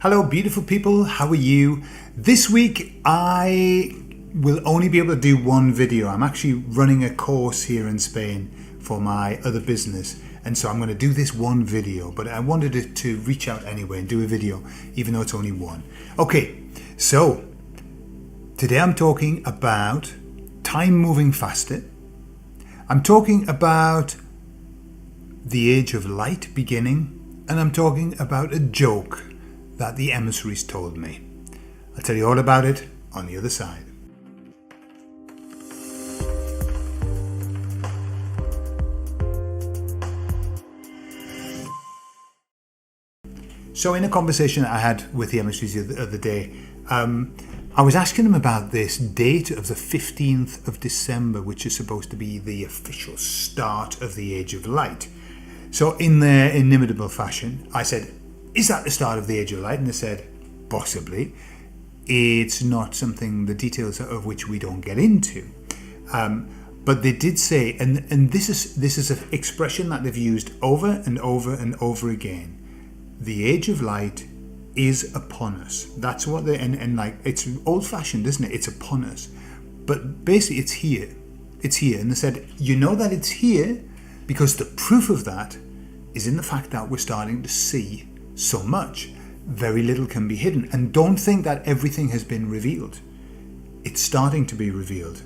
Hello, beautiful people. How are you? This week, I will only be able to do one video. I'm actually running a course here in Spain for my other business. And so I'm going to do this one video, but I wanted to reach out anyway and do a video, even though it's only one. Okay, so today I'm talking about time moving faster. I'm talking about the age of light beginning, and I'm talking about a joke that the emissaries told me. I'll tell you all about it on the other side. So in a conversation I had with the emissaries the other day, I was asking them about this date of the 15th of December, which is supposed to be the official start of the Age of Light. So in their inimitable fashion, I said, is that the start of the Age of Light? And they said, possibly. It's not something, the details of which we don't get into. But they did say, and this is an expression that they've used over and over and over again. The Age of Light is upon us. That's what they, and like, it's old fashioned, isn't it? It's upon us. But basically it's here. It's here. And they said, you know that it's here because the proof of that is in the fact that we're starting to see so much. Very little can be hidden. And don't think that everything has been revealed. It's starting to be revealed.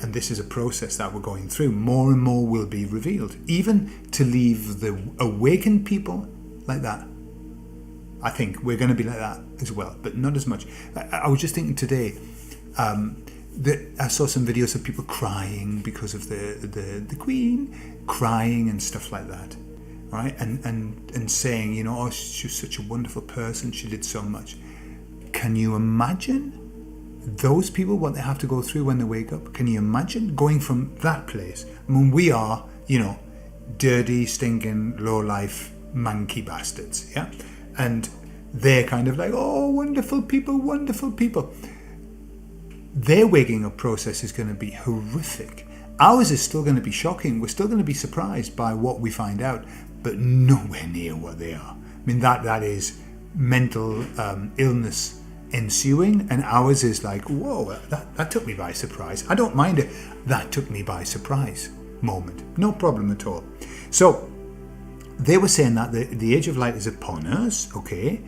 And this is a process that we're going through. More and more will be revealed. Even to leave the awakened people like that. I think we're going to be like that as well, but not as much. I was just thinking today that I saw some videos of people crying because of the Queen, crying and stuff like that. Right, and saying, you know, oh, she was such a wonderful person, she did so much. Can you imagine those people, what they have to go through when they wake up? Can you imagine going from that place? I mean, we are, you know, dirty, stinking, low-life, manky bastards, yeah? And they're kind of like, oh, wonderful people, wonderful people. Their waking up process is going to be horrific. Ours is still going to be shocking. We're still going to be surprised by what we find out, but nowhere near what they are. I mean, that is mental illness ensuing, and ours is like, whoa, that took me by surprise. I don't mind it. That took me by surprise moment. No problem at all. So they were saying that the Age of Light is upon us, okay,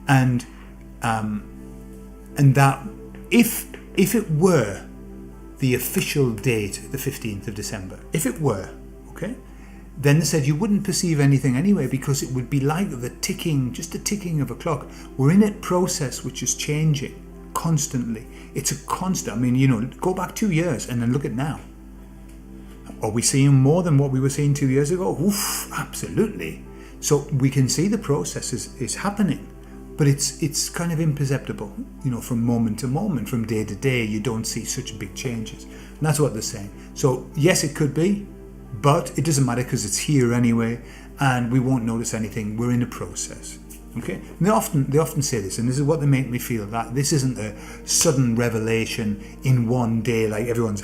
and that if it were the official date, the 15th of December, if it were, okay, then they said you wouldn't perceive anything anyway because it would be like the ticking, just the ticking of a clock. We're in a process which is changing constantly. It's a constant, I mean, you know, go back 2 years and then look at now. Are we seeing more than what we were seeing 2 years ago? Oof, absolutely. So we can see the process is happening. But it's kind of imperceptible, you know, from moment to moment, from day to day, you don't see such big changes. And that's what they're saying. So yes, it could be, but it doesn't matter because it's here anyway, and we won't notice anything. We're in a process. Okay? And they often say this, and this is what they make me feel, that this isn't a sudden revelation in one day, like everyone's,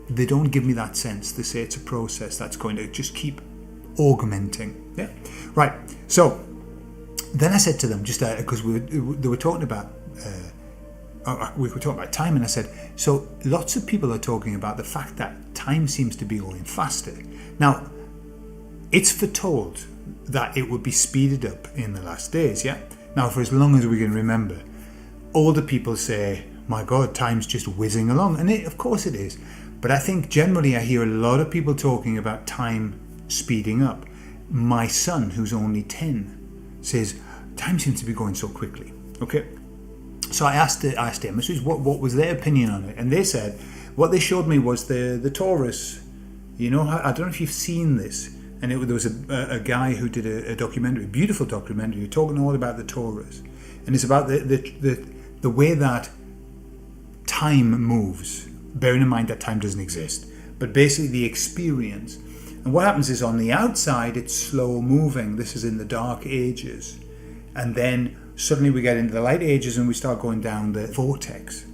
they don't give me that sense. They say it's a process that's going to just keep augmenting. Yeah? Right. So then I said to them, just because they were talking about, we were talking about time, and I said, so lots of people are talking about the fact that time seems to be going faster. Now, it's foretold that it would be speeded up in the last days, yeah? Now, for as long as we can remember, older people say, my God, time's just whizzing along. And of course it is. But I think generally I hear a lot of people talking about time speeding up. My son, who's only 10, says time seems to be going so quickly. Okay, so I asked the emissaries what was their opinion on it, and they said what they showed me was the Taurus. You know, I don't know if you've seen this, and there was a guy who did a documentary, beautiful documentary, talking all about the Taurus, and it's about the way that time moves. Bearing in mind that time doesn't exist, but basically the experience. And what happens is on the outside, it's slow moving. This is in the dark ages. And then suddenly we get into the light ages and we start going down the vortex.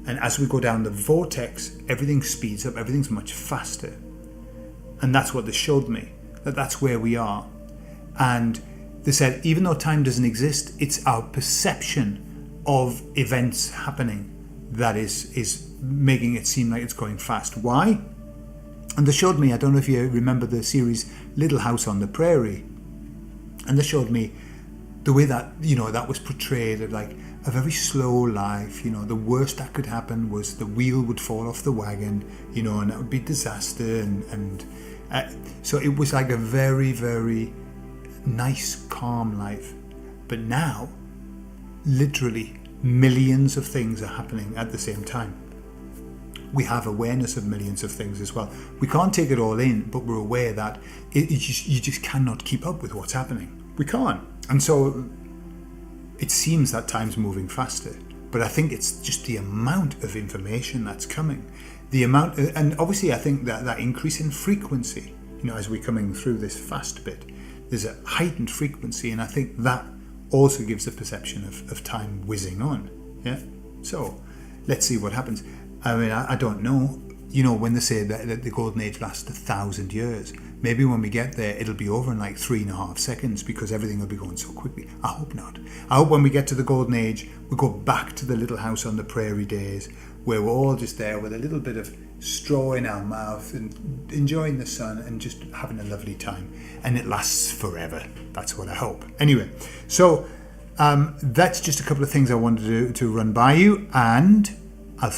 And as we go down the vortex, everything speeds up, everything's much faster. And that's what they showed me, that's where we are. And they said, even though time doesn't exist, it's our perception of events happening that is making it seem like it's going fast. Why? And they showed me, I don't know if you remember the series Little House on the Prairie, and they showed me the way that, that was portrayed, of like a very slow life. The worst that could happen was the wheel would fall off the wagon, and that would be disaster. And so it was like a very, very nice, calm life. But now, literally, millions of things are happening at the same time. We have awareness of millions of things as well. We can't take it all in, but we're aware that you just cannot keep up with what's happening. We can't. And so it seems that time's moving faster. But I think it's just the amount of information that's coming. The amount, and obviously I think that increase in frequency, as we're coming through this fast bit, there's a heightened frequency, and I think that also gives the perception of time whizzing on. Yeah. So let's see what happens. I mean, I don't know. When they say that the golden age lasts 1,000 years, maybe when we get there, it'll be over in like 3.5 seconds because everything will be going so quickly. I hope not. I hope when we get to the golden age, we go back to the Little House on the Prairie days, where we're all just there with a little bit of straw in our mouth and enjoying the sun and just having a lovely time. And it lasts forever. That's what I hope. Anyway, so that's just a couple of things I wanted to run by you, and I'm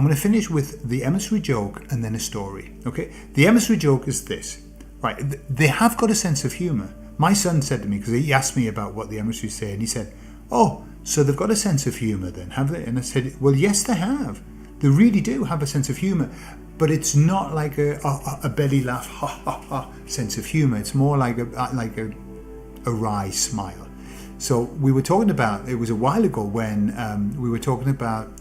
going to finish with the emissary joke and then a story. Okay? The emissary joke is this. Right, they have got a sense of humour. My son said to me, because he asked me about what the emissaries say, and he said, "Oh, so they've got a sense of humour then, have they?" And I said, "Well, yes, they have. They really do have a sense of humour, but it's not like a belly laugh, ha ha ha sense of humour. It's more like a wry smile." So we were talking about, it was a while ago when we were talking about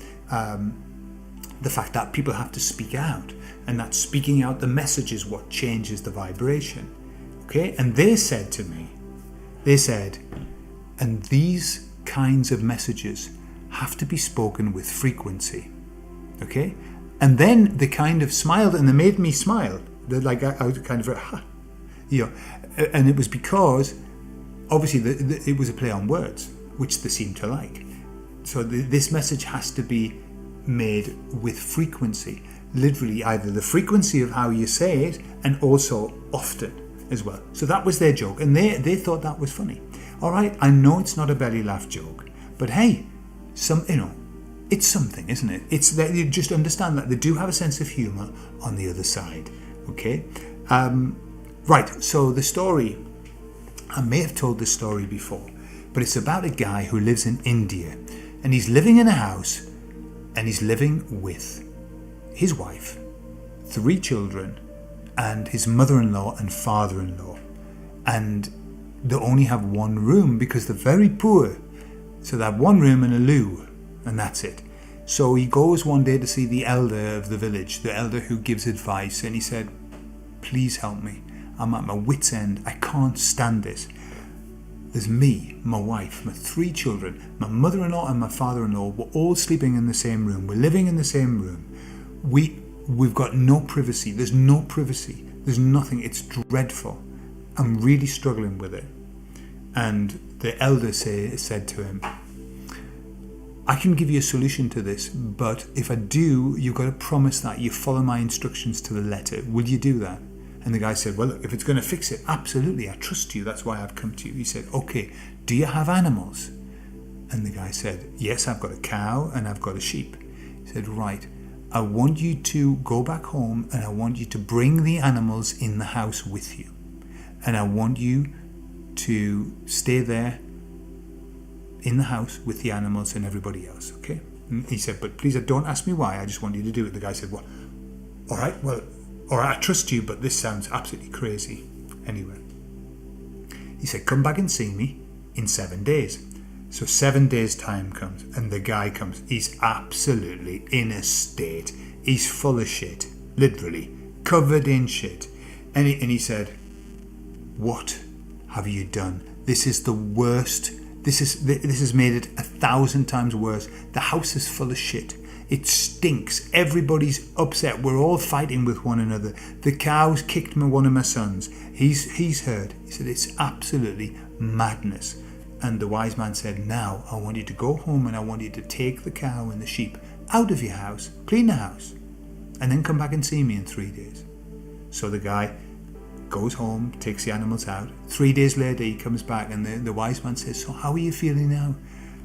the fact that people have to speak out, and that speaking out the message is what changes the vibration. Okay, and they said to me, and these kinds of messages have to be spoken with frequency. Okay, and then they kind of smiled, and they made me smile. They're like, I was kind of, and it was because obviously it was a play on words, which they seemed to like. So this message has to be made with frequency, literally either the frequency of how you say it and also often as well. So that was their joke, and they thought that was funny. All right, I know it's not a belly laugh joke, but hey, it's something, isn't it? It's that you just understand that they do have a sense of humour on the other side. Okay, right. So the story, I may have told this story before, but it's about a guy who lives in India, and he's living in a house, and he's living with his wife, 3 children, and his mother-in-law and father-in-law, and they only have one room because they're very poor. So they have one room and a loo, and that's it. So he goes one day to see the elder of the village, the elder who gives advice, and he said, "Please help me. I'm at my wit's end. I can't stand this. There's me, my wife, my 3 children, my mother-in-law and my father-in-law. We're all sleeping in the same room. We're living in the same room. We've got no privacy. There's no privacy. There's nothing. It's dreadful. I'm really struggling with it." And the elder said to him, "I can give you a solution to this, but if I do, you've got to promise that you follow my instructions to the letter. Will you do that?" And the guy said, "Well, look, if it's going to fix it, absolutely, I trust you. That's why I've come to you." He said, "Okay, do you have animals?" And the guy said, "Yes, I've got a cow and I've got a sheep." He said, "Right, I want you to go back home and I want you to bring the animals in the house with you. And I want you to stay there in the house with the animals and everybody else, okay?" And he said, "But please don't ask me why, I just want you to do it." The guy said, "Well, all right, I trust you, but this sounds absolutely crazy." Anyway, he said, "Come back and see me in 7 days." So 7 days time comes, and the guy comes. He's absolutely in a state. He's full of shit, literally covered in shit. And he said, "What have you done? This is the worst. This has made it 1,000 times worse. The house is full of shit. It stinks. Everybody's upset. We're all fighting with one another. The cows kicked one of my sons. He's heard. He said, it's absolutely madness. And the wise man said, now I want you to go home and I want you to take the cow and the sheep out of your house, clean the house, and then come back and see me in 3 days. So the guy goes home, takes the animals out. 3 days later he comes back and the wise man says, so how are you feeling now?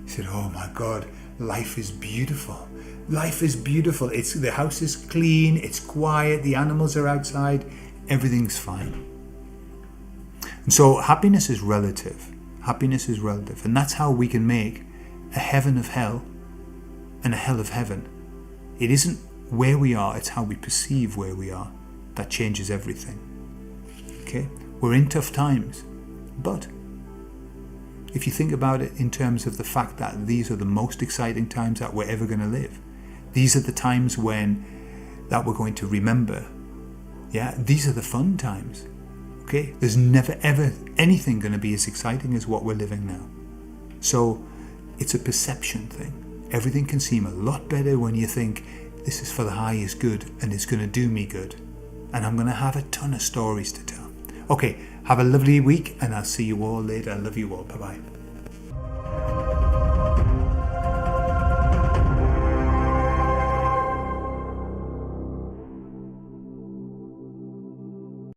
He said, oh my God, life is beautiful. Life is beautiful. The house is clean, it's quiet, the animals are outside, everything's fine. And so happiness is relative. Happiness is relative. And that's how we can make a heaven of hell and a hell of heaven. It isn't where we are, it's how we perceive where we are. That changes everything. Okay? We're in tough times. But if you think about it in terms of the fact that these are the most exciting times that we're ever going to live. These are the times that we're going to remember. Yeah, these are the fun times. Okay? There's never ever anything going to be as exciting as what we're living now. So it's a perception thing. Everything can seem a lot better when you think this is for the highest good and it's going to do me good. And I'm going to have a ton of stories to tell. Okay, have a lovely week and I'll see you all later. I love you all. Bye-bye.